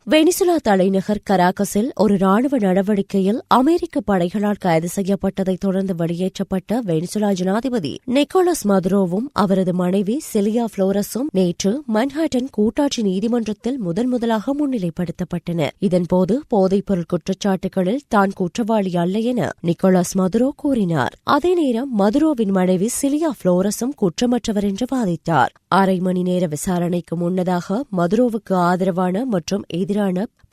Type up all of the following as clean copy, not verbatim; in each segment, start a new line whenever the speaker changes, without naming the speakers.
Venezuela தலைநகர் கராகஸில் ஒரு ராணுவ நடவடிக்கையில் அமெரிக்க படைகளால் கைது செய்யப்பட்டதைத் தொடர்ந்து வெளியேற்றப்பட்ட வெனிசுலா ஜனாதிபதி நிக்கோலஸ் மதுரோவும் அவரது மனைவி சிலியா புளோரஸும் நேற்று மன்ஹாட்டன் கூட்டாட்சி நீதிமன்றத்தில் முதலாக முன்னிலைப்படுத்தப்பட்டனர். இதன்போது போதைப்பொருள் குற்றச்சாட்டுகளில் தான் குற்றவாளி அல்ல என நிக்கோலஸ் மதுரோ கூறினார். அதே நேரம் மதுரோவின் மனைவி சிலியா புளோரஸும் குற்றமற்றவர் என்று வாதிட்டார். அரை மணி நேர விசாரணைக்கு முன்னதாக மதுரோவுக்கு ஆதரவான மற்றும் எதிரான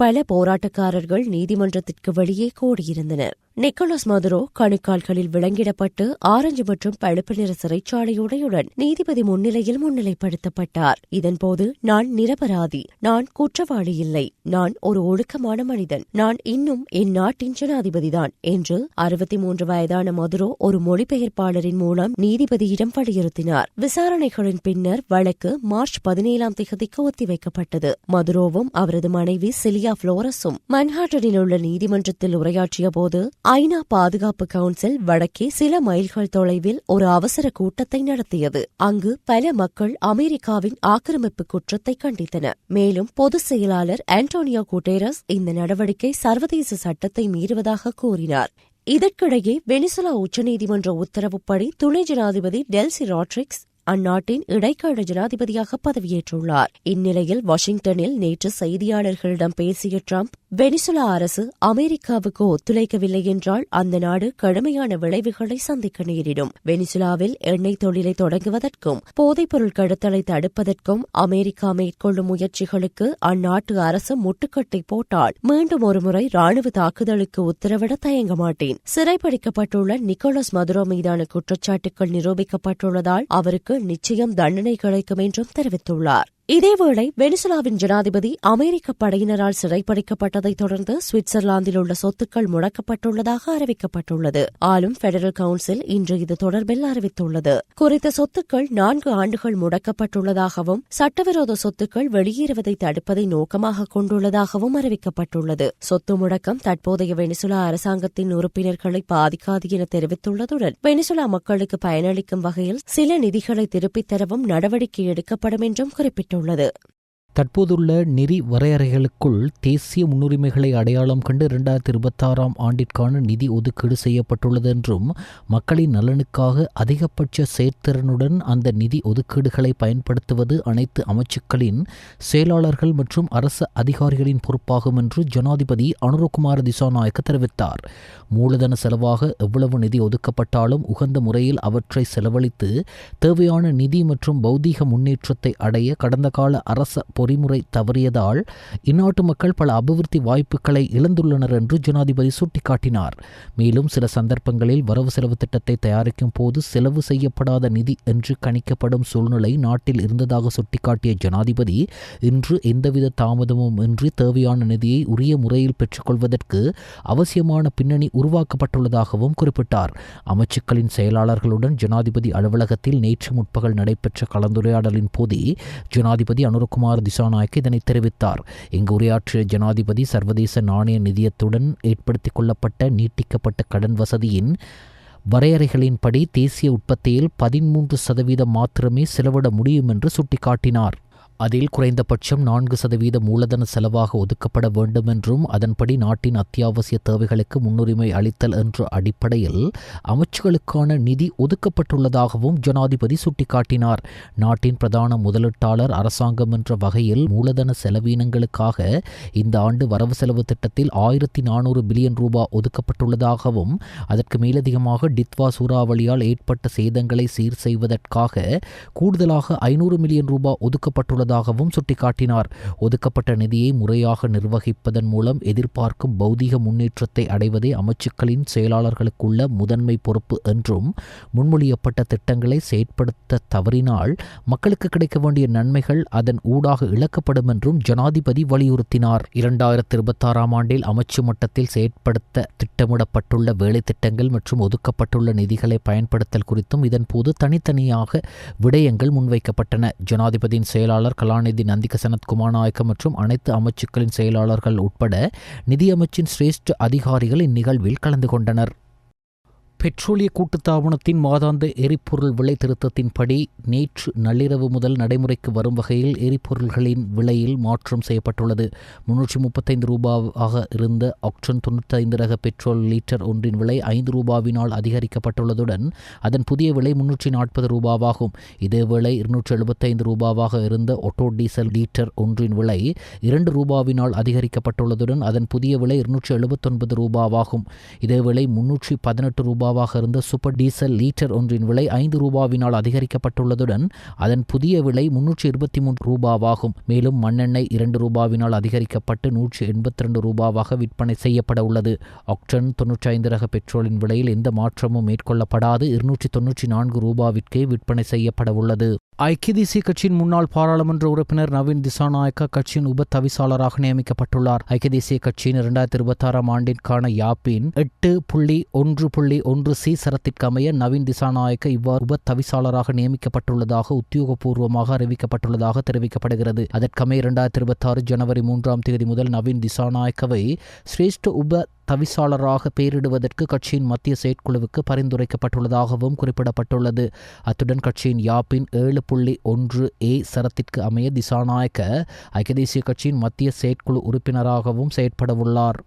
பல போராட்டக்காரர்கள் நீதிமன்றத்திற்கு வெளியே கூடியிருந்தனர். நிக்கோலஸ் மதுரோ கணுக்கால்களில் விலங்கிடப்பட்டு ஆரஞ்சு மற்றும் பழுப்பு நிற சிறைச்சாலையுடையுடன் நீதிபதி முன்னிலையில் முன்னிலைப்படுத்தப்பட்டார். இதன்போது நான் நிரபராதி, நான் குற்றவாளி இல்லை, நான் ஒரு ஒழுக்கமான மனிதன், நான் இன்னும் என் நாட்டின் ஜனாதிபதிதான் என்று 63 வயதான மதுரோ ஒரு மொழிபெயர்ப்பாளரின் மூலம் நீதிபதியிடம் வலியுறுத்தினார். விசாரணைகளின் பின்னர் வழக்கு மார்ச் 17 ஒத்திவைக்கப்பட்டது. மதுரோவும் அவரது மனைவி சிலியா புளோரஸும் மன்ஹாட்டனில் உள்ள நீதிமன்றத்தில் உரையாற்றிய போது ஐநா பாதுகாப்பு கவுன்சில் வடக்கே சில மைல்கள் தொலைவில் ஒரு அவசர கூட்டத்தை நடத்தியது. அங்கு பல மக்கள் அமெரிக்காவின் ஆக்கிரமிப்பு குற்றத்தை கண்டித்தனர். மேலும் பொதுச் செயலாளர் ஆண்டோனியோ குட்டேரஸ் இந்த நடவடிக்கை சர்வதேச சட்டத்தை மீறுவதாக கூறினார். இதற்கிடையே வெனிசுலா உச்சநீதிமன்ற உத்தரவுப்படி துணை ஜனாதிபதி டெல்சி ராட்ரிக்ஸ் அந்நாட்டின் இடைக்கால ஜனாதிபதியாக பதவியேற்றுள்ளார். இந்நிலையில் வாஷிங்டனில் நேற்று செய்தியாளர்களிடம் பேசிய டிரம்ப், வெனிசுலா அரசு அமெரிக்காவுக்கு ஒத்துழைக்கவில்லை என்றால் அந்த நாடு கடுமையான விளைவுகளை சந்திக்க நேரிடும். வெனிசுலாவில் எண்ணெய் தொழிலை தொடங்குவதற்கும் போதைப்பொருள் கடத்தலை தடுப்பதற்கும் அமெரிக்கா மேற்கொள்ளும் முயற்சிகளுக்கு அந்நாட்டு அரசு முட்டுக்கட்டை போட்டால் மீண்டும் ஒருமுறை ராணுவ தாக்குதலுக்கு உத்தரவிட தயங்க மாட்டேன். சிறைப்பிடிக்கப்பட்டுள்ள நிக்கோலஸ் மதுரோ மீதான குற்றச்சாட்டுகள் நிரூபிக்கப்பட்டுள்ளதால் அவருக்கு நிச்சயம் தண்டனை கிடைக்கும் என்றும் தெரிவித்துள்ளார். இதேவேளை வெனிசுலாவின் ஜனாதிபதி அமெரிக்க படையினரால் சிறைப்பிடிக்கப்பட்டதைத் தொடர்ந்து சுவிட்சர்லாந்தில் உள்ள சொத்துக்கள் முடக்கப்பட்டுள்ளதாக அறிவிக்கப்பட்டுள்ளது. ஆளும் பெடரல் கவுன்சில் இன்று இது தொடர்பில் அறிவித்துள்ளது. குறித்த சொத்துக்கள் 4 ஆண்டுகள் முடக்கப்பட்டுள்ளதாகவும் சட்டவிரோத சொத்துக்கள் வெளியேறுவதை தடுப்பதை நோக்கமாக கொண்டுள்ளதாகவும் அறிவிக்கப்பட்டுள்ளது. சொத்து முடக்கம் தற்போதைய வெனிசுலா அரசாங்கத்தின் உறுப்பினர்களை பாதிக்காது என தெரிவித்துள்ளதுடன் வெனிசுலா மக்களுக்கு பயனளிக்கும் வகையில் சில நிதிகளை திருப்பித் தரவும் நடவடிக்கை எடுக்கப்படும் என்றும் குறிப்பிட்டுள்ளது.
தற்போதுள்ள நெறி வரையறைகளுக்குள் தேசிய முன்னுரிமைகளை அடையாளம் கண்டு 2026 ஆண்டிற்கான நிதி ஒதுக்கீடு செய்யப்பட்டுள்ளது என்றும் மக்களின் நலனுக்காக அதிகபட்ச செயற்திறனுடன் அந்த நிதி ஒதுக்கீடுகளை பயன்படுத்துவது அனைத்து அமைச்சுக்களின் செயலாளர்கள் மற்றும் அரசு அதிகாரிகளின் பொறுப்பாகும் என்று ஜனாதிபதி அனுரகுமார திசாநாயக்க தெரிவித்தார். மூலதன செலவாக எவ்வளவு நிதி ஒதுக்கப்பட்டாலும் உகந்த முறையில் அவற்றை செலவழித்து தேவையான நிதி மற்றும் பௌதீக முன்னேற்றத்தை அடைய கடந்த கால அரச பொறிமுறை தவறியதால் இந்நாட்டு மக்கள் பல அபிவிருத்தி வாய்ப்புகளை இழந்துள்ளனர் என்று ஜனாதிபதி சுட்டிக்காட்டினார். மேலும் சில சந்தர்ப்பங்களில் வரவு செலவு திட்டத்தை தயாரிக்கும் போது செலவு செய்யப்படாத நிதி என்று கணிக்கப்படும் சூழ்நிலை நாட்டில் இருந்ததாக சுட்டிக்காட்டிய ஜனாதிபதி இன்று எந்தவித தாமதமும் இன்றி தேவையான நிதியை உரிய முறையில் பெற்றுக்கொள்வதற்கு அவசியமான பின்னணி உருவாக்கப்பட்டுள்ளதாகவும் குறிப்பிட்டார். அமைச்சுக்களின் செயலாளர்களுடன் ஜனாதிபதி அலுவலகத்தில் நேற்று முற்பகல் நடைபெற்ற கலந்துரையாடலின் போதே ஜனாதிபதி அனுரகுமார் திசாநாயக்க இதனை தெரிவித்தார். இங்கு உரையாற்றிய ஜனாதிபதி சர்வதேச நாணய நிதியத்துடன் ஏற்படுத்திக் கொள்ளப்பட்ட நீட்டிக்கப்பட்ட கடன் வசதியின் வரையறைகளின்படி தேசிய உற்பத்தியில் 13% மாத்திரமே செலவிட முடியும் என்று சுட்டிக்காட்டினார். அதில் குறைந்தபட்சம் 4% மூலதன செலவாக ஒதுக்கப்பட வேண்டும் என்றும் அதன்படி நாட்டின் அத்தியாவசிய தேவைகளுக்கு முன்னுரிமை அளித்தல் என்ற அடிப்படையில் அமைச்சுகளுக்கான நிதி ஒதுக்கப்பட்டுள்ளதாகவும் ஜனாதிபதி சுட்டிக்காட்டினார். நாட்டின் பிரதான முதலீட்டாளர் அரசாங்கம் என்ற வகையில் மூலதன செலவீனங்களுக்காக இந்த ஆண்டு வரவு செலவு திட்டத்தில் 1400 பில்லியன் ரூபாய் ஒதுக்கப்பட்டுள்ளதாகவும் அதற்கு மேலதிகமாக டித்வா சூறாவளியால் ஏற்பட்ட சேதங்களை சீர் செய்வதற்காக கூடுதலாக 500 மில்லியன் ரூபாய் ஒதுக்கப்பட்டுள்ளது தாகவும் சுட்டிக்காட்டினார். ஒதுக்கப்பட்ட நிதியை முறையாக நிர்வகிப்பதன் மூலம் எதிர்பார்க்கும் பௌதீக முன்னேற்றத்தை அடைவதே அமைச்சுக்களின் செயலாளர்களுக்குள்ள முதன்மை பொறுப்பு என்றும் முன்மொழியப்பட்ட திட்டங்களை செயற்படுத்த தவறினால் மக்களுக்கு கிடைக்க வேண்டிய நன்மைகள் அதன் ஊடாக இழக்கப்படும் என்றும் ஜனாதிபதி வலியுறுத்தினார். 2026 ஆண்டில் அமைச்சு மட்டத்தில் செயற்படுத்த திட்டமிடப்பட்டுள்ள வேலை திட்டங்கள் மற்றும் ஒதுக்கப்பட்டுள்ள நிதிகளை பயன்படுத்தல் குறித்தும் இதன்போது தனித்தனியாக விடயங்கள் முன்வைக்கப்பட்டன. ஜனாதிபதியின் செயலாளர் கலாநிதி நந்திக சனத் குமாரநாயக்க மற்றும் அனைத்து அமைச்சுக்களின் செயலாளர்கள் உட்பட நிதியமைச்சின் சிரேஷ்ட அதிகாரிகள் இந்நிகழ்வில் கலந்து கொண்டனர். பெட்ரோலிய கூட்டுத்தாபனத்தின் மாதாந்த எரிபொருள் விலை திருத்தத்தின்படி நேற்று நள்ளிரவு முதல் நடைமுறைக்கு வரும் வகையில் எரிபொருள்களின் விலையில் மாற்றம் செய்யப்பட்டுள்ளது. 335 ரூபாவாக இருந்த ஆக்டேன் 95 ரக பெட்ரோல் லீட்டர் ஒன்றின் விலை 5 ரூபாவினால் அதிகரிக்கப்பட்டுள்ளதுடன் அதன் புதிய விலை 340 ரூபாவாகும். இதேவேளை 275 ரூபாவாக இருந்த ஒட்டோ டீசல் லீட்டர் ஒன்றின் விலை 2 ரூபாவினால் அதிகரிக்கப்பட்டுள்ளதுடன் அதன் புதிய விலை 279 ரூபாவாகும். இதேவேளை 318 ரூபாவாக இருந்த சூப்பர் டீசல் லீட்டர் ஒன்றின் விலை 5 ரூபாவினால் அதிகரிக்கப்பட்டுள்ளதுடன் அதன் புதிய விலை 323 ரூபாவாகும். மேலும் மண்ணெண்ணெய் 2 ரூபாவினால் அதிகரிக்கப்பட்டு 182 ரூபாவாக விற்பனை செய்யப்பட உள்ளது. ஆக்டேன் 95 ரக பெட்ரோலின் விலையில் எந்த மாற்றமும் மேற்கொள்ளப்படாது 294 ரூபாவிற்கே விற்பனை செய்யப்பட உள்ளது. ஐக்கிய தேசிய கட்சியின் முன்னாள் பாராளுமன்ற உறுப்பினர் நவீன் திசாநாயக்க கட்சியின் உப தவிசாளராக நியமிக்கப்பட்டுள்ளார். ஐக்கிய தேசிய கட்சியின் 2026 ஆண்டிற்கான யாப்பின் 8.1.1c சரத்திற்கு அமைய நவீன் திசாநாயக்க இவ்வாறு உப தவிசாளராக நியமிக்கப்பட்டுள்ளதாக உத்தியோகபூர்வமாக அறிவிக்கப்பட்டுள்ளதாக தெரிவிக்கப்படுகிறது. அதற்கமைய 2026 ஜனவரி 3ஆம் தேதி முதல் நவீன் திசாநாயக்கவை சிரேஷ்ட உப தவிசாளராக பெயரிடுவதற்கு கட்சியின் மத்திய செயற்குழுவுக்கு பரிந்துரைக்கப்பட்டுள்ளதாகவும் குறிப்பிடப்பட்டுள்ளது. அத்துடன் கட்சியின் யாப்பின் 7.1a சரத்திற்கு அமைய திசாநாயக்க ஐக்கிய தேசிய கட்சியின் மத்திய செயற்குழு உறுப்பினராகவும் செயற்படவுள்ளார்.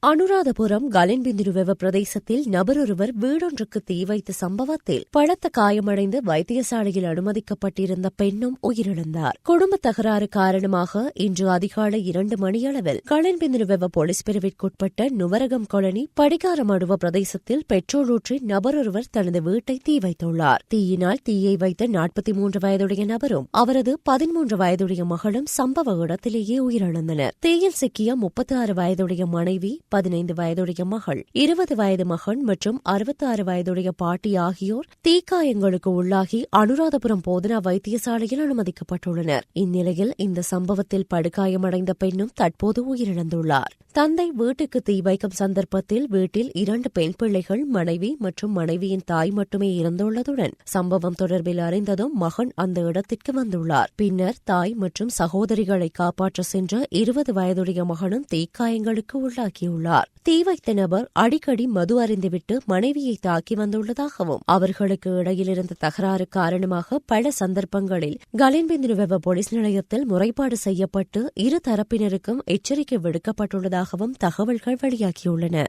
அனுராதபுரம் கலின்பிந்துருவெவ பிரதேசத்தில் நபரொருவர் வீடொன்றுக்கு தீ வைத்த சம்பவத்தில் பலத்த காயமடைந்து வைத்தியசாலையில் அனுமதிக்கப்பட்டிருந்த பெண்ணும் உயிரிழந்தார். குடும்ப தகராறு காரணமாக இன்று அதிகாலை 2 மணியளவில் கலின்பிந்துருவெவ போலீஸ் பிரிவிற்குட்பட்ட நுவரகம் கொலனி படிகாரமடுவ பிரதேசத்தில் பெட்ரோல் ஊற்றி நபரொருவர் தனது வீட்டை தீ வைத்துள்ளார். தீயினால் தீயை வைத்த 43 வயதுடைய நபரும் அவரது 13 வயதுடைய மகளும் சம்பவ இடத்திலேயே உயிரிழந்தனர். தீயில் சிக்கிய 36 வயதுடைய மனைவி, 15 வயதுடைய மகள், 20 வயது மகன் மற்றும் 66 வயதுடைய பாட்டி ஆகியோர் தீக்காயங்களுக்கு உள்ளாகி அனுராதபுரம் போதனா வைத்தியசாலையில் அனுமதிக்கப்பட்டுள்ளனர். இந்நிலையில் இந்த சம்பவத்தில் படுகாயமடைந்த பெண்ணும் தற்போது உயிரிழந்துள்ளார். தந்தை வீட்டுக்கு தீ வைக்கும் சந்தர்ப்பத்தில் வீட்டில் 2 பெண் பிள்ளைகள், மனைவி மற்றும் மனைவியின் தாய் மட்டுமே இருந்துள்ளதுடன் சம்பவம் தொடர்பில் அறிந்ததும் மகன் அந்த இடத்திற்கு வந்துள்ளார். பின்னர் தாய் மற்றும் சகோதரிகளை காப்பாற்ற சென்ற 20 வயதுடைய மகனும் தீக்காயங்களுக்கு உள்ளாகியுள்ளார். தீ வைத்த நபர் அடிக்கடி மது அருந்திவிட்டு மனைவியை தாக்கி வந்துள்ளதாகவும் அவர்களுக்கு இடையில் இருந்த தகராறு காரணமாக பல சந்தர்ப்பங்களில் கலின்பிந்துருவெவ போலீஸ் நிலையத்தில் முறைப்பாடு செய்யப்பட்டு இரு தரப்பினருக்கும் எச்சரிக்கை விடுக்கப்பட்டுள்ளதாகவும் தகவல்கள் வெளியாகியுள்ளன.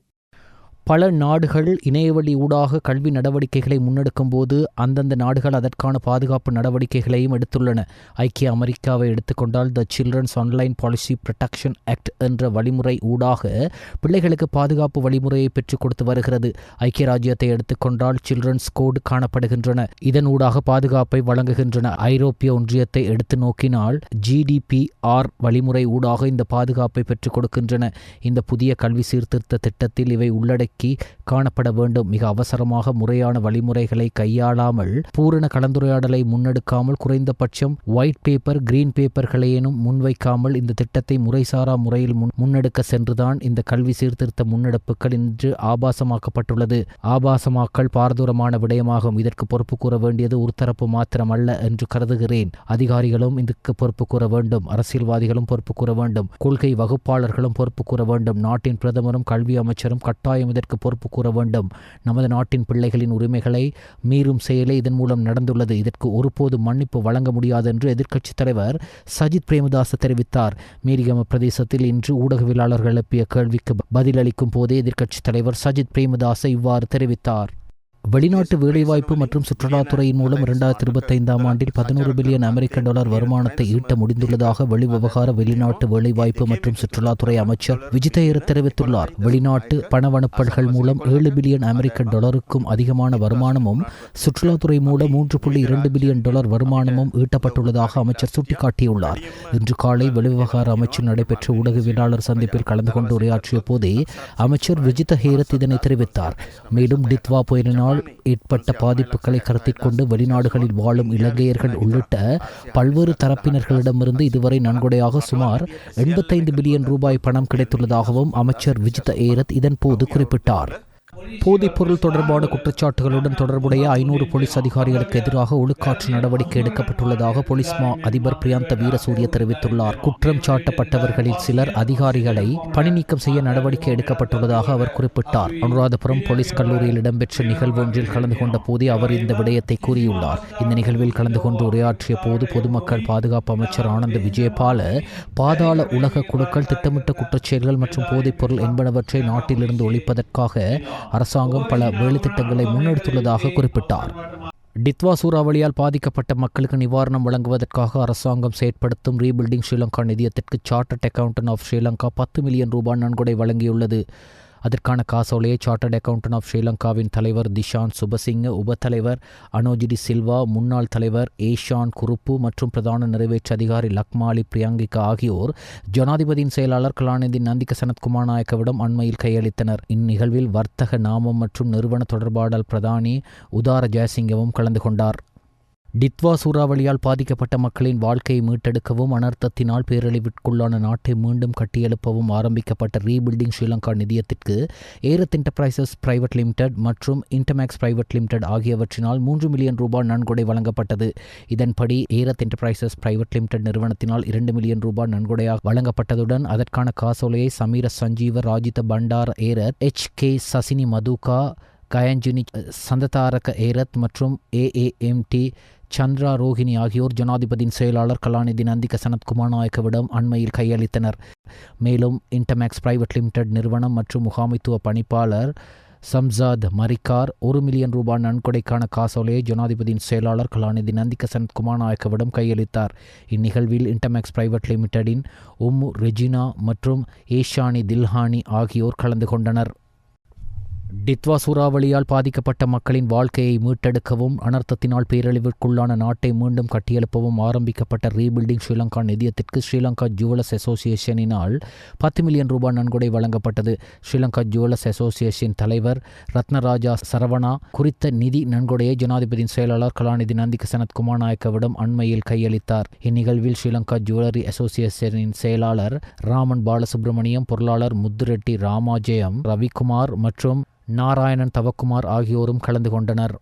பல நாடுகள் இணையவழி ஊடாக கல்வி நடவடிக்கைகளை முன்னெடுக்கும் போது அந்தந்த நாடுகள் அதற்கான பாதுகாப்பு நடவடிக்கைகளையும் எடுத்துள்ளன. ஐக்கிய அமெரிக்காவை எடுத்துக்கொண்டால் the children's online policy protection act என்ற வழிமுறை ஊடாக பிள்ளைகளுக்கு பாதுகாப்பு வழிமுறையை பெற்றுக் கொடுத்து வருகிறது. ஐக்கிய ராஜ்யத்தை எடுத்துக்கொண்டால் சில்ட்ரன்ஸ் கோடு காணப்படுகின்றன. இதன் ஊடாக பாதுகாப்பை வழங்குகின்றன. ஐரோப்பிய ஒன்றியத்தை எடுத்து நோக்கினால் GDPR வழிமுறை ஊடாக இந்த பாதுகாப்பை பெற்றுக் கொடுக்கின்றன. இந்த புதிய கல்வி சீர்திருத்த திட்டத்தில் இவை உள்ளடக்கி காணப்பட வேண்டும். மிக அவசரமாக முறையான வழிமுறைகளை கையாளாமல் பூரண கலந்துரையாடலை முன்னெடுக்காமல் குறைந்தபட்சம் ஒயிட் பேப்பர், கிரீன் பேப்பர்களையேனும் முன்வைக்காமல் இந்த திட்டத்தை முறைசாரா முறையில் முன்னெடுக்க சென்றுதான் இந்த கல்வி சீர்திருத்த முன்னெடுப்புகள் இன்று ஆபாசமாக்கப்பட்டுள்ளது. ஆபாசமாக்கல் பாரதூரமான விடயமாகும். இதற்கு பொறுப்பு கூற வேண்டியது ஒரு தரப்பு மாத்திரமல்ல என்று கருதுகிறேன். அதிகாரிகளும் இதற்கு பொறுப்பு கூற வேண்டும். அரசியல்வாதிகளும் பொறுப்பு கூற வேண்டும். கொள்கை வகுப்பாளர்களும் பொறுப்பு கூற வேண்டும். நாட்டின் பிரதமரும் கல்வி அமைச்சரும் கட்டாயம் இதற்கு பொறுப்பு கூற வேண்டும். நமது நாட்டின் பிள்ளைகளின் உரிமைகளை மீறும் செயலே இதன் மூலம் நடந்துள்ளது. இதற்கு ஒருபோது மன்னிப்பு வழங்க முடியாது என்று எதிர்க்கட்சித் தலைவர் சஜித் பிரேமதாச தெரிவித்தார். மீரிகம பிரதேசத்தில் இன்று ஊடகவியலாளர்கள் எழுப்பிய கேள்விக்கு பதிலளிக்கும் போதே எதிர்க்கட்சித் தலைவர் சஜித் பிரேமதாச இவ்வாறு தெரிவித்தார். வெளிநாட்டு வேலைவாய்ப்பு மற்றும் சுற்றுலாத்துறையின் மூலம் 2025ஆம் ஆண்டில் $11 பில்லியன் வருமானத்தை ஈட்ட முடிந்துள்ளதாக வெளிவிவகார வெளிநாட்டு வேலைவாய்ப்பு மற்றும் சுற்றுலாத்துறை அமைச்சர் விஜித ஹேரத் தெரிவித்துள்ளார். வெளிநாட்டு பணவனுப்பல்கள் மூலம் $7 பில்லியன் அதிகமான வருமானமும் சுற்றுலாத்துறை மூலம் $3.2 பில்லியன் வருமானமும் ஈட்டப்பட்டுள்ளதாக அமைச்சர் சுட்டிக்காட்டியுள்ளார். இன்று காலை வெளிவிவகார அமைச்சில் நடைபெற்ற ஊடகவியலாளர் சந்திப்பில் கலந்து கொண்டு உரையாற்றிய போதே அமைச்சர் விஜித ஹேரத் இதனை தெரிவித்தார். மேலும் டித்வா புயலினால் ஏற்பட்ட பாதிப்புகளை கருத்தில் கொண்டு வெளிநாடுகளில் வாழும் இலங்கையர்கள் உள்ளிட்ட பல்வேறு தரப்பினர்களிடமிருந்து இதுவரை நன்கொடையாக சுமார் $85 பில்லியன் பணம் கிடைத்துள்ளதாகவும் அமைச்சர் விஜித ஹேரத் இதன்போது குறிப்பிட்டார். போதைப்பொருள் தொடர்பான குற்றச்சாட்டுகளுடன் தொடர்புடைய 500 போலீஸ் அதிகாரிகளுக்கு எதிராக ஒழுக்காற்று நடவடிக்கை எடுக்கப்பட்டுள்ளதாக போலீஸ் மா அதிபர் பிரியந்த வீரசூரிய தெரிவித்துள்ளார். குற்றம் சாட்டப்பட்டவர்களில் சிலர் அதிகாரிகளை பணி நீக்கம் செய்ய நடவடிக்கை எடுக்கப்பட்டுள்ளதாக அவர் குறிப்பிட்டார். அனுராதபுரம் போலீஸ் கல்லூரியில் இடம்பெற்ற நிகழ்வொன்றில் கலந்து கொண்ட போதே அவர் இந்த விடயத்தை கூறியுள்ளார். இந்த நிகழ்வில் கலந்து கொண்டு உரையாற்றிய போது பொதுமக்கள் பாதுகாப்பு அமைச்சர் ஆனந்த் விஜயபால பாதாள உலக குழுக்கள் திட்டமிட்ட குற்றச்செயல்கள் மற்றும் போதைப்பொருள் என்பனவற்றை நாட்டிலிருந்து ஒழிப்பதற்காக அரசாங்கம் பல வேலைத்திட்டங்களை முன்னெடுத்துள்ளதாக குறிப்பிட்டார். டித்வா சூறாவளியால் பாதிக்கப்பட்ட மக்களுக்கு நிவாரணம் வழங்குவதற்காக அரசாங்கம் செயற்படுத்தும் ரீபில்டிங் ஸ்ரீலங்கா நிதியத்திற்கு chartered accountant of Sri Lanka 10 million ரூபாய் நன்கொடை வழங்கியுள்ளது. அதற்கான காசோலையை சார்ட்டர்ட் அக்கவுண்டன்ட் ஆஃப் ஸ்ரீலங்காவின் தலைவர் திஷான் சுபசிங்க, உபத்தலைவர் அனோஜிடி சில்வா, முன்னாள் தலைவர் ஏஷான் குருப்பு மற்றும் பிரதான நிறைவேற்று அதிகாரி லக்மாலி பிரியங்கிகா ஆகியோர் ஜனாதிபதியின் செயலாளர் கலாநிதி நந்திக சனத்குமார் நாயக்கவிடம் அண்மையில் கையளித்தனர். இந்நிகழ்வில் வர்த்தக நாமம் மற்றும் நிறுவன தொடர்பாடல் பிரதானி உதார ஜெயசிங்கவும் கலந்து கொண்டார். டித்வா சூறாவளியால் பாதிக்கப்பட்ட மக்களின் வாழ்க்கையை மீட்டெடுக்கவும் அனர்த்தத்தினால் பேரழிவிற்குள்ளான நாட்டை மீண்டும் கட்டியெழுப்பவும் ஆரம்பிக்கப்பட்ட ரீபில்டிங் ஸ்ரீலங்கா நிதியத்திற்கு ஏரத் என்டர்பிரைசஸ் பிரைவேட் லிமிடெட் மற்றும் இன்டர்மேக்ஸ் பிரைவேட் லிமிடெட் ஆகியவற்றினால் 3 மில்லியன் ரூபாய் நன்கொடை வழங்கப்பட்டது. இதன்படி ஏரத் என்டர்பிரைசஸ் பிரைவேட் லிமிடெட் நிறுவனத்தினால் 2 மில்லியன் ரூபாய் நன்கொடையாக வழங்கப்பட்டதுடன் அதற்கான காசோலையை சமீர சஞ்சீவ, ராஜித பண்டார் ஏரத், HK சசினி மதுகா, கயஞ்சினி சந்ததாரக ஏரத் மற்றும் AAMT சந்திரா ரோஹிணி ஆகியோர் ஜனாதிபதியின் செயலாளர் கலாநிதி நந்திக சனத்குமார் நாயக்கவிடம் அண்மையில் கையளித்தனர். மேலும் இன்டர்மேக்ஸ் பிரைவேட் லிமிடெட் நிறுவனம் மற்றும் முகாமைத்துவ பணிப்பாளர் சம்சாத் மரிக்கார் 1 மில்லியன் ரூபாய் நன்கொடைக்கான காசோலையை ஜனாதிபதியின் செயலாளர் கலாநிதி நந்திக சனத்குமார் நாயக்கவிடம் கையளித்தார். இந்நிகழ்வில் இன்டர்மேக்ஸ் பிரைவேட் லிமிடெடின் ரெஜினா மற்றும் ஏஷானி தில்ஹானி ஆகியோர் கலந்து கொண்டனர். டித்வா சூறாவளியால் பாதிக்கப்பட்ட மக்களின் வாழ்க்கையை மீட்டெடுக்கவும் அனர்த்தத்தினால் பேரழிவிற்குள்ளான நாட்டை மீண்டும் கட்டியெழுப்பவும் ஆரம்பிக்கப்பட்ட ரீபில்டிங் ஸ்ரீலங்கா நிதியத்திற்கு ஸ்ரீலங்கா ஜுவலர்ஸ் அசோசியேஷனினால் 10 மில்லியன் ரூபாய் நன்கொடை வழங்கப்பட்டது. ஸ்ரீலங்கா ஜுவலர்ஸ் அசோசியேஷன் தலைவர் ரத்னராஜா சரவணா குறித்த நிதி நன்கொடையை ஜனாதிபதியின் செயலாளர் கலாநிதி நந்திக சனத்குமார் நாயக்கவிடம் அண்மையில் கையளித்தார். இந்நிகழ்வில் ஸ்ரீலங்கா ஜுவல்லரி அசோசியேஷனின் செயலாளர் ராமன் பாலசுப்ரமணியம், பொருளாளர் முத்துரெட்டி ராமாஜெயம், ரவிக்குமார் மற்றும் நாராயணன் தவக்குமார் ஆகியோரும் கலந்து கொண்டனர்.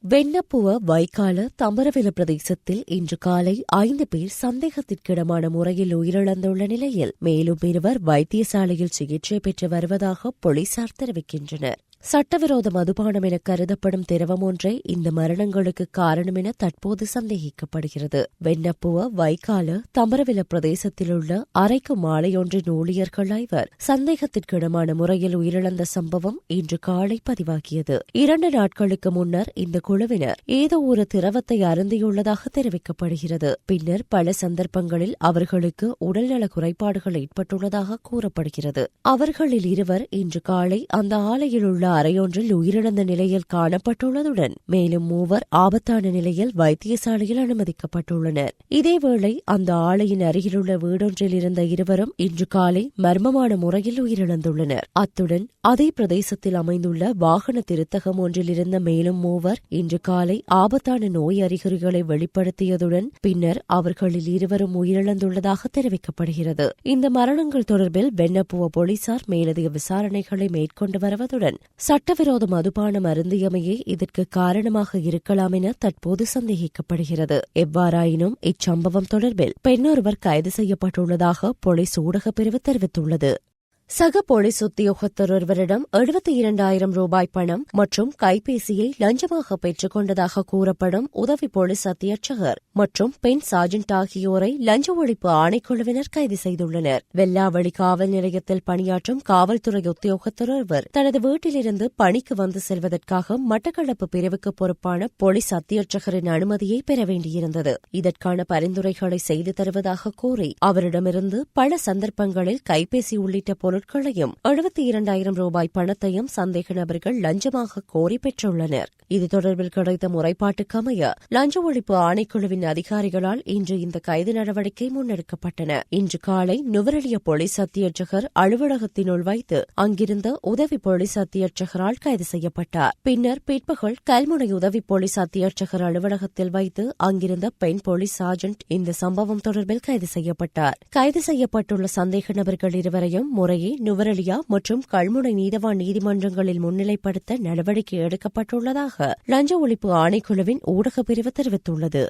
வெண்ணப்புவ வைக்கால தம்பரவில பிரதேசத்தில் இன்று காலை 5 பேர் சந்தேகத்திற்கிடமான முறையில் உயிரிழந்துள்ள நிலையில் மேலும் 2 வைத்தியசாலையில் சிகிச்சை பெற்று வருவதாக போலீசார் தெரிவிக்கின்றனர். சட்டவிரோத மதுபானம் என கருதப்படும் திரவம் ஒன்றே இந்த மரணங்களுக்கு காரணம் என தற்போது சந்தேகிக்கப்படுகிறது. வெண்ணப்புவ வைக்கால தம்பரவில பிரதேசத்தில் உள்ள அரைக்கு மாலையொன்றின் ஊழியர்கள் 5 சந்தேகத்திற்கிடமான முறையில் உயிரிழந்த சம்பவம் இன்று காலை பதிவாகியது. 2 நாட்களுக்கு முன்னர் இந்த குழுவினர் ஏதோ ஒரு திரவத்தை அருந்தியுள்ளதாக தெரிவிக்கப்படுகிறது. பின்னர் பல சந்தர்ப்பங்களில் அவர்களுக்கு உடல்நல குறைபாடுகள் ஏற்பட்டுள்ளதாக கூறப்படுகிறது. அவர்களில் 2 இன்று காலை அந்த ஆலையில் உள்ள அறையொன்றில் உயிரிழந்த நிலையில் காணப்பட்டுள்ளதுடன் மேலும் 3 ஆபத்தான நிலையில் வைத்தியசாலையில் அனுமதிக்கப்பட்டுள்ளனர். இதேவேளை அந்த ஆலையின் அருகிலுள்ள வீடொன்றில் இருந்த 2 இன்று காலை மர்மமான முறையில் உயிரிழந்துள்ளனர். அத்துடன் அதே பிரதேசத்தில் அமைந்துள்ள வாகன திருத்தகம் ஒன்றில் இருந்த மேலும் 3 இன்று காலை ஆபத்தான நோய் அறிகுறிகளை வெளிப்படுத்தியதுடன் பின்னர் அவர்களில் 2 உயிரிழந்துள்ளதாக தெரிவிக்கப்படுகிறது. இந்த மரணங்கள் தொடர்பில் வெண்ணப்புவ போலீசார் மேலதிக விசாரணைகளை மேற்கொண்டு வருவதுடன் சட்டவிரோத மதுபானம் அருந்தியமையே இதற்கு காரணமாக இருக்கலாம் என தற்போது சந்தேகிக்கப்படுகிறது. எவ்வாறாயினும் இச்சம்பவம் தொடர்பில் பெண்ணொருவர் கைது செய்யப்பட்டுள்ளதாக போலீஸ் ஊடகப் பிரிவு தெரிவித்துள்ளது. சக போலீஸ் உத்தியோகத்தர் ஒருவரிடம் 72,000 ரூபாய் பணம் மற்றும் கைபேசியை லஞ்சமாக பெற்றுக் கொண்டதாக கூறப்படும் உதவி போலீஸ் அத்தியட்சகர் மற்றும் பெண் சார்ஜென்ட் ஆகியோரை லஞ்ச ஒழிப்பு ஆணைக்குழுவினர் கைது செய்துள்ளனர். வெள்ளாவளி காவல் நிலையத்தில் பணியாற்றும் காவல்துறை உத்தியோகத்தர் ஒருவர் தனது வீட்டிலிருந்து பணிக்கு வந்து செல்வதற்காக மட்டக்களப்பு பிரிவுக்கு பொறுப்பான போலீஸ் அத்தியட்சகரின் அனுமதியை பெற வேண்டியிருந்தது. இதற்கான பரிந்துரைகளை செய்து தருவதாக கூறி அவரிடமிருந்து பல சந்தர்ப்பங்களில் கைபேசி உள்ளிட்ட பொருட்களையும் 72,000 ரூபாய் பணத்தையும் சந்தேக நபர்கள் லஞ்சமாக கோரி பெற்றுள்ளனர். இது தொடர்பில் கிடைத்த முறைப்பாட்டுக்கமைய லஞ்ச ஒழிப்பு ஆணைக்குழுவின் அதிகாரிகளால் இன்று இந்த கைது நடவடிக்கை முன்னெடுக்கப்பட்டன. இன்று காலை நுவரெலிய போலீஸ் அத்தியட்சகர் அலுவலகத்தினுள் வைத்து அங்கிருந்த உதவி போலீஸ் அத்தியட்சகரால் கைது செய்யப்பட்டார். பின்னர் பிற்பகல் கல்முனை உதவி போலீஸ் அத்தியட்சகர் அலுவலகத்தில் வைத்து அங்கிருந்த பெண் போலீஸ் சார்ஜென்ட் இந்த சம்பவம் தொடர்பில் கைது செய்யப்பட்டார். கைது செய்யப்பட்டுள்ள சந்தேக நபர்கள் 2 முறையே ஆகியோரை நுவரெலியா மற்றும் கல்முனை நீதவான் நீதிமன்றங்களில் முன்னிலைப்படுத்த நடவடிக்கை எடுக்கப்பட்டுள்ளதாக லஞ்ச ஒழிப்பு ஆணைக்குழுவின் ஊடகப் பிரிவு தெரிவித்துள்ளது.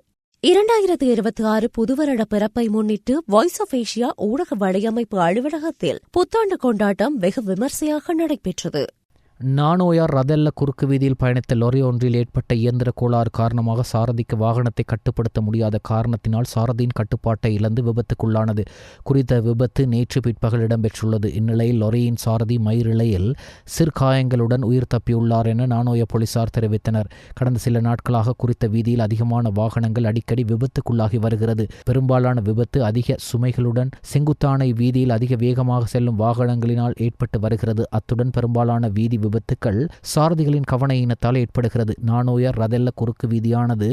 2026 புதுவருட பிறப்பை முன்னிட்டு வாய்ஸ் ஆஃப் ஏசியா ஊடக வலையமைப்பு அலுவலகத்தில் புத்தாண்டு கொண்டாட்டம் வெகு விமர்சையாக நடைபெற்றது.
நானோயார் ரதெல்ல குறுக்கு வீதியில் பயணித்த லொரி ஒன்றில் ஏற்பட்ட இயந்திர கோளாறு காரணமாக சாரதிக்கு வாகனத்தை கட்டுப்படுத்த முடியாத காரணத்தினால் சாரதியின் கட்டுப்பாட்டை இழந்து விபத்துக்குள்ளானது. குறித்த விபத்து நேற்று பிற்பகல் இடம்பெற்றுள்ளது. இந்நிலையில் லொரியின் சாரதி மயிரிழையில் சிறுகாயங்களுடன் உயிர் தப்பியுள்ளார் என நானோயா போலீசார் தெரிவித்தனர். கடந்த சில நாட்களாக குறித்த வீதியில் அதிகமான வாகனங்கள் அடிக்கடி விபத்துக்குள்ளாகி வருகிறது. பெரும்பாலான விபத்து அதிக சுமைகளுடன் செங்குத்தான வீதியில் அதிக வேகமாக செல்லும் வாகனங்களினால் ஏற்பட்டு வருகிறது. அத்துடன் பெரும்பாலான வீதி விபத்துக்கள் சாரதிகளின் கவனயீனத்தால் ஏற்படுகிறது. நானோயார் ரதெல்ல குறுக்கு வீதியானது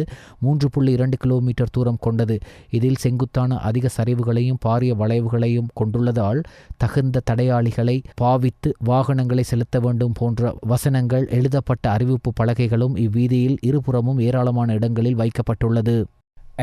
3.2 கிலோமீட்டர் தூரம் கொண்டது. இதில் செங்குத்தான அதிக சரிவுகளையும் பாரிய வளைவுகளையும் கொண்டுள்ளதால் தகுந்த தடையாளிகளை பாவித்து வாகனங்களை செலுத்த வேண்டும் போன்ற வசனங்கள் எழுதப்பட்ட அறிவிப்பு பலகைகளும் இவ்வீதியில் இருபுறமும் ஏராளமான இடங்களில் வைக்கப்பட்டுள்ளது.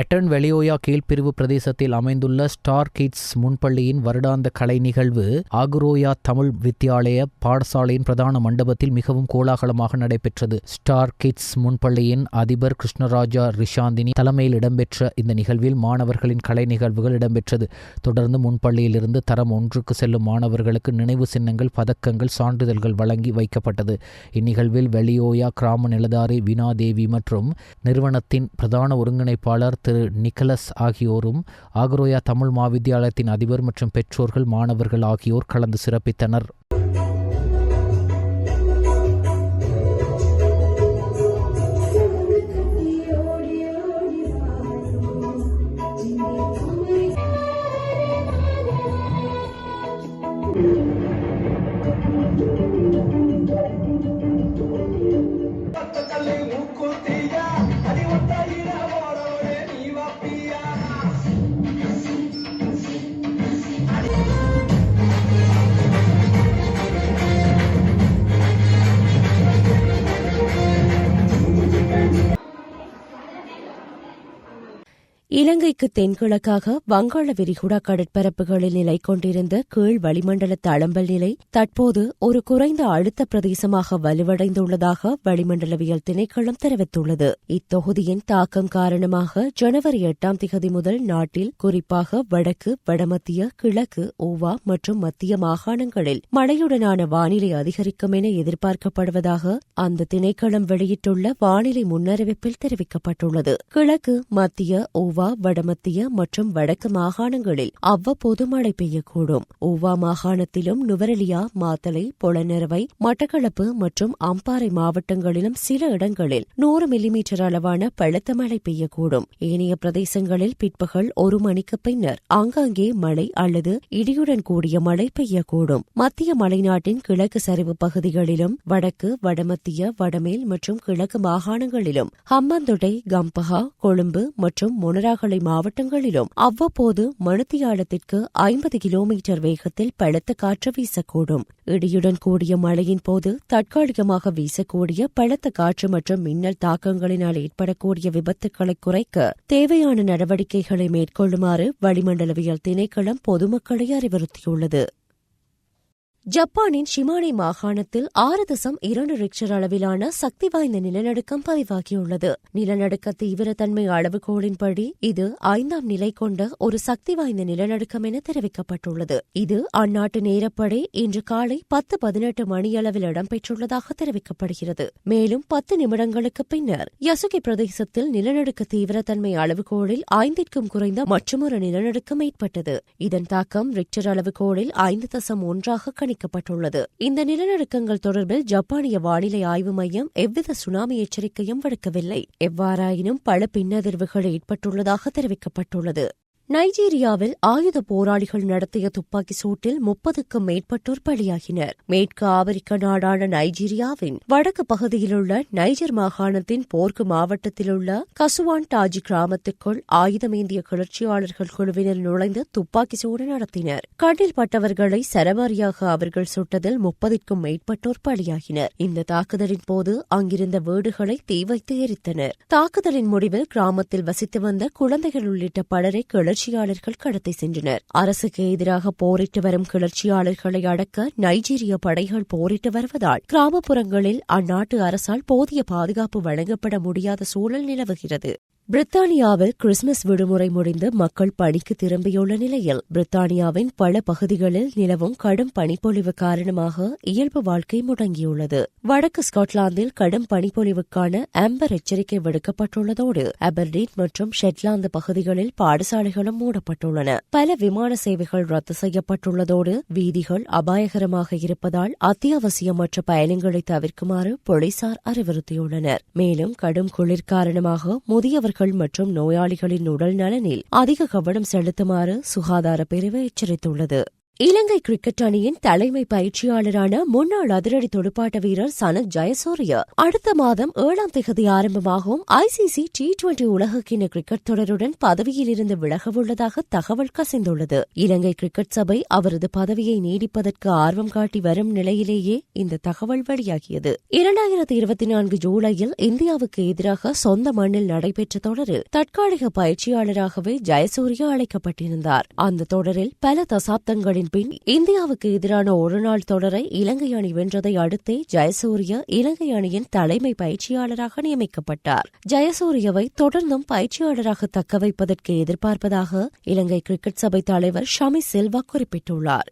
எட்டன் வெளியோயா கீழ்பிரிவு பிரதேசத்தில் அமைந்துள்ள ஸ்டார் கிட்ஸ் முன்பள்ளியின் வருடாந்த கலை நிகழ்வு ஆகுரோயா தமிழ் வித்தியாலய பாடசாலையின் பிரதான மண்டபத்தில் மிகவும் கோலாகலமாக நடைபெற்றது. ஸ்டார் கிட்ஸ் முன்பள்ளியின் அதிபர் கிருஷ்ணராஜா ரிஷாந்தினி தலைமையில் இடம்பெற்ற இந்த நிகழ்வில் மாணவர்களின் கலை நிகழ்வுகள் இடம்பெற்றது. தொடர்ந்து முன்பள்ளியிலிருந்து தரம் 1க்கு செல்லும் மாணவர்களுக்கு நினைவு சின்னங்கள், பதக்கங்கள், சான்றிதழ்கள் வழங்கி வைக்கப்பட்டது. இந்நிகழ்வில் வெளியோயா கிராம நிலதாரி வினாதேவி மற்றும் நிறுவனத்தின் பிரதான ஒருங்கிணைப்பாளர் திரு நிக்கலஸ் ஆகியோரும் ஆகுரோயா தமிழ் மாவித்தியாலயத்தின் அதிபர் மற்றும் பெற்றோர்கள், மாணவர்கள் ஆகியோர் கலந்து சிறப்பித்தனர்.
இலங்கைக்கு தென்கிழக்காக வங்காள விரிகுடா கடற்பரப்புகளில் நிலை கொண்டிருந்த கீழ் வளிமண்டல தளம்பல் நிலை தற்போது ஒரு குறைந்த அழுத்த பிரதேசமாக வலுவடைந்துள்ளதாக வளிமண்டலவியல் திணைக்களம் தெரிவித்துள்ளது. இத்தொகுதியின் தாக்கம் காரணமாக ஜனவரி 8 முதல் நாட்டில் குறிப்பாக வடக்கு, வடமத்திய, கிழக்கு, ஓவா மற்றும் மத்திய மாகாணங்களில் மழையுடனான வானிலை அதிகரிக்கும் என எதிர்பார்க்கப்படுவதாக அந்த திணைக்களம் வெளியிட்டுள்ள வானிலை முன்னறிவிப்பில் தெரிவிக்கப்பட்டுள்ளது. கிழக்கு, மத்திய, ஓவா, வடமத்திய மற்றும் வடக்கு மாகாணங்களில் அவ்வப்போது மழை பெய்யக்கூடும். ஓவா மாகாணத்திலும் நுவரெலியா, மாத்தளை, பொலனறுவை, மட்டக்களப்பு மற்றும் அம்பாறை மாவட்டங்களிலும் சில இடங்களில் 100 மில்லிமீட்டர் அளவான பலத்த மழை பெய்யக்கூடும். ஏனைய பிரதேசங்களில் பிற்பகல் 1 மணிக்கு பின்னர் ஆங்காங்கே மழை அல்லது இடியுடன் கூடிய மழை பெய்யக்கூடும். மத்திய மலைநாட்டின் கிழக்கு சரிவு பகுதிகளிலும் வடக்கு, வடமத்திய, வடமேல் மற்றும் கிழக்கு மாகாணங்களிலும் ஹம்பாந்தோட்டை, கம்பஹா, கொழும்பு மற்றும் மொனராகலை மாவட்டங்களிலும் அவ்வப்போது மணித்தியாலத்திற்கு 50 கிலோமீட்டர் வேகத்தில் பலத்த காற்று வீசக்கூடும். இடியுடன் கூடிய மழையின் போது தற்காலிகமாக வீசக்கூடிய பலத்த காற்று மற்றும் மின்னல் தாக்கங்களினால் ஏற்படக்கூடிய விபத்துக்களை குறைக்க தேவையான நடவடிக்கைகளை மேற்கொள்ளுமாறு வளிமண்டலவியல் திணைக்களம் பொதுமக்களை அறிவுறுத்தியுள்ளது. ஜப்பானின் ஷிமானே மாகாணத்தில் 6.2 ரிக்டர் அளவிலான சக்தி வாய்ந்த நிலநடுக்கம் பதிவாகியுள்ளது. நிலநடுக்க தீவிரத்தன்மை அளவுகோலின்படி இது 5ஆம் நிலை கொண்ட ஒரு சக்தி வாய்ந்த நிலநடுக்கம் என தெரிவிக்கப்பட்டுள்ளது. இது அந்நாட்டு நேரப்படி இன்று காலை 10:18 மணியளவில் இடம்பெற்றுள்ளதாக தெரிவிக்கப்படுகிறது. மேலும் 10 நிமிடங்களுக்கு பின்னர் யசுகி பிரதேசத்தில் நிலநடுக்க தீவிரத்தன்மை அளவுகோலில் 5க்கும் குறைந்த மற்றொரு நிலநடுக்கம் ஏற்பட்டது. இதன் தாக்கம் ரிக்டர் அளவுகோலில் 5.1 இந்த நிலநடுக்கங்கள் தொடர்பில் ஜப்பானிய வானிலை ஆய்வு மையம் எவ்வித சுனாமி எச்சரிக்கையும் விடுக்கவில்லை. எவ்வாறாயினும் பல பின்னதிர்வுகள் ஏற்பட்டுள்ளதாக தெரிவிக்கப்பட்டுள்ளது. நைஜீரியாவில் ஆயுத போராளிகள் நடத்திய துப்பாக்கி சூட்டில் 30க்கும் மேற்பட்டோர் பலியாகினர். மேற்கு ஆப்பிரிக்க நாடான நைஜீரியாவின் வடக்கு பகுதியிலுள்ள நைஜர் மாகாணத்தின் போர்க்கு மாவட்டத்திலுள்ள கசுவான் டாஜி கிராமத்துக்குள் ஆயுதமேந்திய கிளர்ச்சியாளர்கள் குழுவினர் நுழைந்து துப்பாக்கி சூடு நடத்தினர். கண்ணில் பட்டவர்களை சரமாரியாக அவர்கள் சுட்டதில் 30க்கும் மேற்பட்டோர் பலியாகினர். இந்த தாக்குதலின் போது அங்கிருந்த வீடுகளை தீ வைத்து எரித்தனர். தாக்குதலின் முடிவில் கிராமத்தில் வசித்து வந்த குழந்தைகள் உள்ளிட்ட பலரை கிளர்ச்சி கிளர்ச்சியாளர்கள் கடத்தி சென்றனர். அரசுக்கு எதிராக போரிட்டு வரும் கிளர்ச்சியாளர்களை அடக்க நைஜீரிய படைகள் போரிட்டு வருவதால் கிராமப்புறங்களில் அந்நாட்டு அரசால் போதிய பாதுகாப்பு வழங்கப்பட முடியாத சூழல் நிலவுகிறது. பிரித்தானியாவில் கிறிஸ்துமஸ் விடுமுறை முடிந்து மக்கள் பணிக்கு திரும்பியுள்ள நிலையில் பிரித்தானியாவின் பல பகுதிகளில் நிலவும் கடும் பனிப்பொழிவு காரணமாக இயல்பு வாழ்க்கை முடங்கியுள்ளது. வடக்கு ஸ்காட்லாந்தில் கடும் பனிப்பொழிவுக்கான ஆம்பர் எச்சரிக்கை விடுக்கப்பட்டுள்ளதோடு அபர்டீன் மற்றும் ஷெட்லாந்து பகுதிகளில் பாடசாலைகளும் மூடப்பட்டுள்ளன. பல விமான சேவைகள் ரத்து செய்யப்பட்டுள்ளதோடு வீதிகள் அபாயகரமாக இருப்பதால் அத்தியாவசியமற்ற பயணங்களை தவிர்க்குமாறு போலீசார் அறிவுறுத்தியுள்ளனர். மேலும் கடும் குளிர் காரணமாக முதியவர்கள் மற்றும் நோயாளிகளின் உடல் நலனில் அதிக கவனம் செலுத்துமாறு சுகாதார பிரிவு எச்சரித்துள்ளது. இலங்கை கிரிக்கெட் அணியின் தலைமை பயிற்சியாளரான முன்னாள் அதிரடி துடுப்பாட்ட வீரர் சனத் ஜயசூரிய அடுத்த மாதம் 7ஆம் தேதி ஆரம்பமாகும் ICC T20 உலகக்கிண்ண கிரிக்கெட் தொடருடன் பதவியிலிருந்து விலகவுள்ளதாக தகவல் கசிந்துள்ளது. இலங்கை கிரிக்கெட் சபை அவரது பதவியை நீடிப்பதற்கு ஆர்வம் காட்டி வரும் நிலையிலேயே இந்த தகவல் வெளியாகியது. 2024 ஜூலையில் இந்தியாவுக்கு எதிராக சொந்த மண்ணில் நடைபெற்ற தொடரில் தற்காலிக பயிற்சியாளராகவே ஜயசூரிய அழைக்கப்பட்டிருந்தார். அந்த தொடரில் பல தசாப்தங்களின் பின் இந்தியாவுக்கு எதிரான ஒருநாள் தொடரை இலங்கை அணி வென்றதை அடுத்தே ஜயசூரிய இலங்கை அணியின் தலைமை பயிற்சியாளராக நியமிக்கப்பட்டார். ஜயசூரியவை தொடர்ந்தும் பயிற்சியாளராக தக்கவைப்பதற்கு எதிர்பார்ப்பதாக இலங்கை கிரிக்கெட் சபை தலைவர் ஷமி சில்வா குறிப்பிட்டுள்ளார்.